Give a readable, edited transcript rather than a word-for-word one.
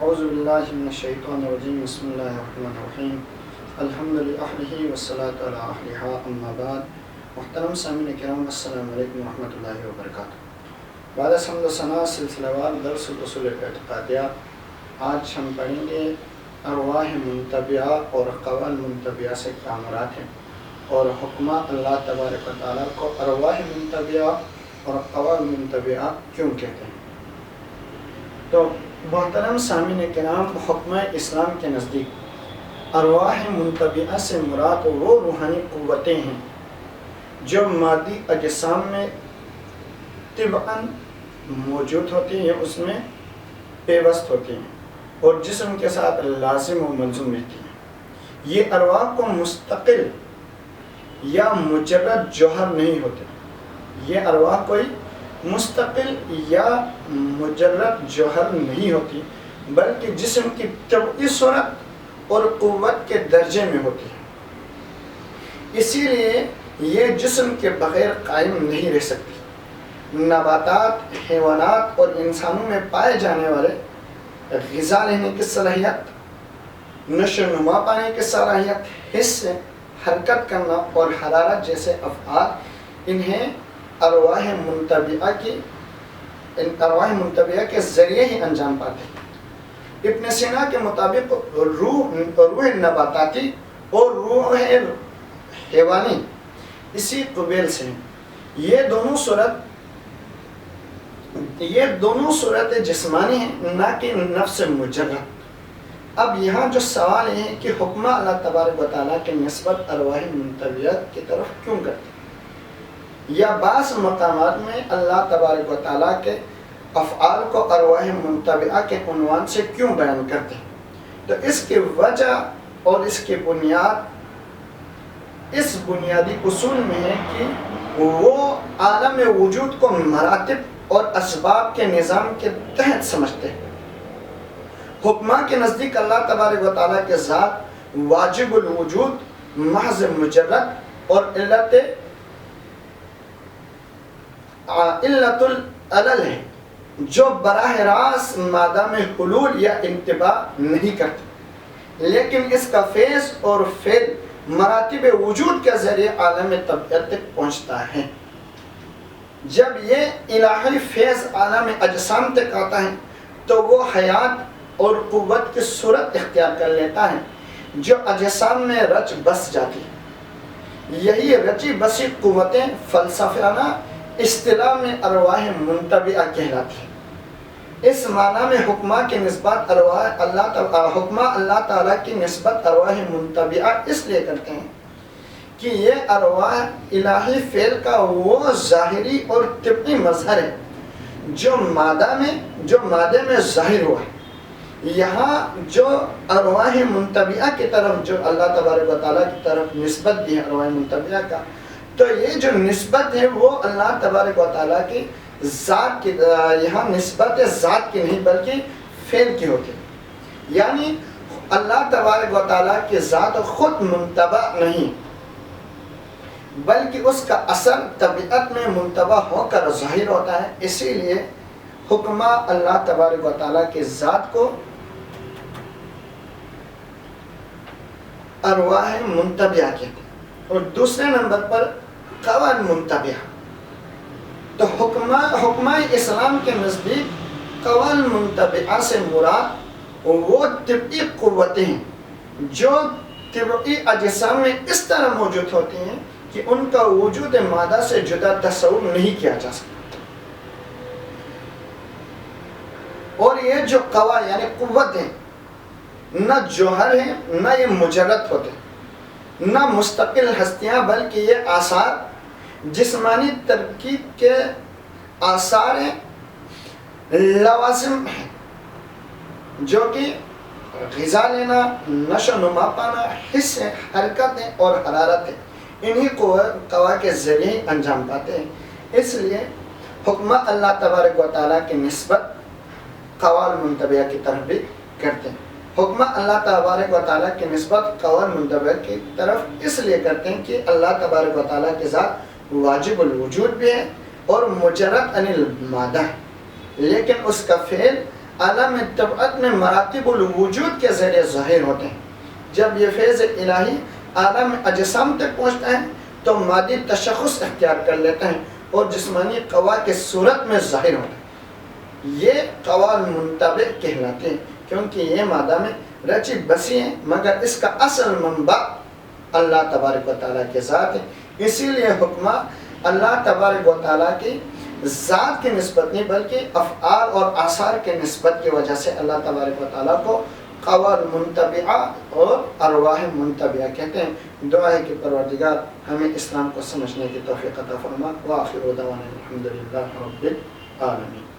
اعوذ باللہ من الشیطان الرجیم بسم اللہ الرحمن الرحیم الحمدللہ والصلاۃ علی اہلھا اما بعد. محترم سامعین کرام السلام علیکم ورحمۃ اللہ وبرکاتہ. بعد از حمد و ثنا سلسلہ وار درس اصول اعتقادیہ. آج ہم پڑھیں گے ارواح منتبعہ اور قوال منتبعہ سے کیا مراد ہے اور حکمہ اللہ تبارک و تعالیٰ کو ارواح منتبعہ اور قوال منتبعہ کیوں کہتے ہیں. تو محترم سامعین کرام، حکمہ اسلام کے نزدیک ارواح منتبعہ سے مراد وہ روحانی قوتیں ہیں جو مادی اجسام میں طبعاً موجود ہوتی ہیں، اس میں پیوست ہوتی ہیں اور جسم کے ساتھ لازم و ملزوم رہتی ہیں. یہ ارواح کو مستقل یا مجرد جوہر نہیں ہوتے. یہ ارواح کوئی مستقل یا مجرد جوہر نہیں ہوتی، بلکہ جسم کی طبعی صورت اور قوت کے درجے میں ہوتی ہے. اسی لیے یہ جسم کے بغیر قائم نہیں رہ سکتی. نباتات، حیوانات اور انسانوں میں پائے جانے والے غذا لینے کی صلاحیت، نشو و نما پانے کی صلاحیت، حس، حرکت کرنا اور حرارت جیسے افعال انہیں ارواح منتبعہ کے ذریعے ہی انجام پاتے ہیں. ابن سینا کے مطابق روح نباتاتی اور روح حیوانی اسی قبیل سے ہیں. یہ دونوں صورت جسمانی ہیں، نہ کہ نفس مجرد. اب یہاں جو سوال ہے کہ حکمہ اللہ تبارک و تعالیٰ کے نسبت ارواح منتبعہ کی طرف کیوں کرتے ہیں، یا بعض مقامات میں اللہ تبارک و تعالیٰ کے افعال کو ارواح منتبعہ کے عنوان سے کیوں بیان کرتے ہیں. تو اس کی وجہ اور اس کی بنیاد اس بنیادی اصول میں ہے کہ وہ عالم وجود کو مراتب اور اسباب کے نظام کے تحت سمجھتے ہیں. حکمہ کے نزدیک اللہ تبارک و تعالیٰ کے ذات واجب الوجود، محض مجرد اور علت العلل ہے، جو براہ راست مادہ میں حلول یا انتباہ نہیں کرتے، لیکن اس کا فیض اور فعل مراتب وجود کے ذریعے عالم طبیعت تک پہنچتا ہے. جب یہ الہی فیض عالم اجسام تک آتا ہے تو وہ حیات اور قوت کی صورت اختیار کر لیتا ہے جو اجسام میں رچ بس جاتی ہے. یہی رچی بسی قوتیں فلسفیانہ اصطلاح میں ارواح منتبعہ کہلاتی ہیں. اس معنی میں حکمہ کی نسبت حکمہ اللہ تعالیٰ کی نسبت ارواح منتبعہ اس لیے کرتے ہیں کہ یہ ارواح الہی فعل کا وہ ظاہری اور طبعی مظہر ہے جو مادے میں ظاہر ہوا ہے. یہاں جو ارواح منتبعہ کی طرف جو اللہ تبارک و تعالیٰ کی طرف نسبت دی ہے ارواح منتبعہ کا، تو یہ جو نسبت ہے وہ اللہ تبارک و تعالیٰ کی ذات کی، یہاں نسبت ذات کی نہیں بلکہ فعل کی ہوتی ہے. یعنی اللہ تبارک و تعالیٰ کی ذات خود منتبع نہیں، بلکہ اس کا اثر طبیعت میں منتبع ہو کر ظاہر ہوتا ہے. اسی لیے حکمہ اللہ تبارک و تعالیٰ کی ذات کو ارواح منتبعہ کہتے ہیں. اور دوسرے نمبر پر قوال منتبعہ. تو حکمہ اسلام کے نزدیک قوال منتبعہ سے مراد وہ طبعی قوتیں ہیں جو طبعی اجسام میں اس طرح موجود ہوتی ہیں کہ ان کا وجود مادہ سے جدا تصور نہیں کیا جا سکتا. اور یہ جو قوا یعنی قوتیں نہ جوہر ہیں، نہ یہ مجرد ہوتے، نہ مستقل ہستیاں، بلکہ یہ آثار جسمانی ترکیب کے آثار ہیں، لوازم ہیں جو کہ غذا لینا، نشو و نما پانا، حس، حرکتیں اور حرارتیں انہی قوا کے ذریعے ہی انجام پاتے ہیں. اس لیے حکمہ اللہ تبارک و تعالیٰ کی نسبت قوال منتبعہ کی طرف بھی کرتے ہیں. حکمہ اللہ تبارک و تعالیٰ کی نسبت قوال منتبعہ کی طرف اس لیے کرتے ہیں کہ اللہ تبارک و تعالیٰ کے ذات واجب الوجود بھی ہے اور مجرد عن المادہ ہے، لیکن اس کا فعل عالم طبعت میں مراتب الوجود کے ذریعے ظاہر ہوتے ہیں۔ جب یہ فیض الہی عالم اجسام تک پہنچتا ہے تو مادی تشخص اختیار کر لیتے ہیں اور جسمانی قوا کی صورت میں ظاہر ہوتے ہیں۔ یہ قوال منطبق کہلاتے ہیں کیونکہ یہ مادہ میں رچی بسی ہیں، مگر اس کا اصل منبع اللہ تبارک و تعالیٰ کے ذات ہے۔ اسی لیے حکمہ اللہ تبارک و تعالیٰ کی ذات کی نسبت نہیں بلکہ افعال اور آثار کے نسبت کی وجہ سے اللہ تبارک و تعالیٰ کو قوال منطبعہ اور ارواح منطبعہ کہتے ہیں۔ دعا ہے کہ پروردگار ہمیں اسلام کو سمجھنے کی توفیق عطا فرما۔ وآخر دعوانا الحمدللہ رب العالمین۔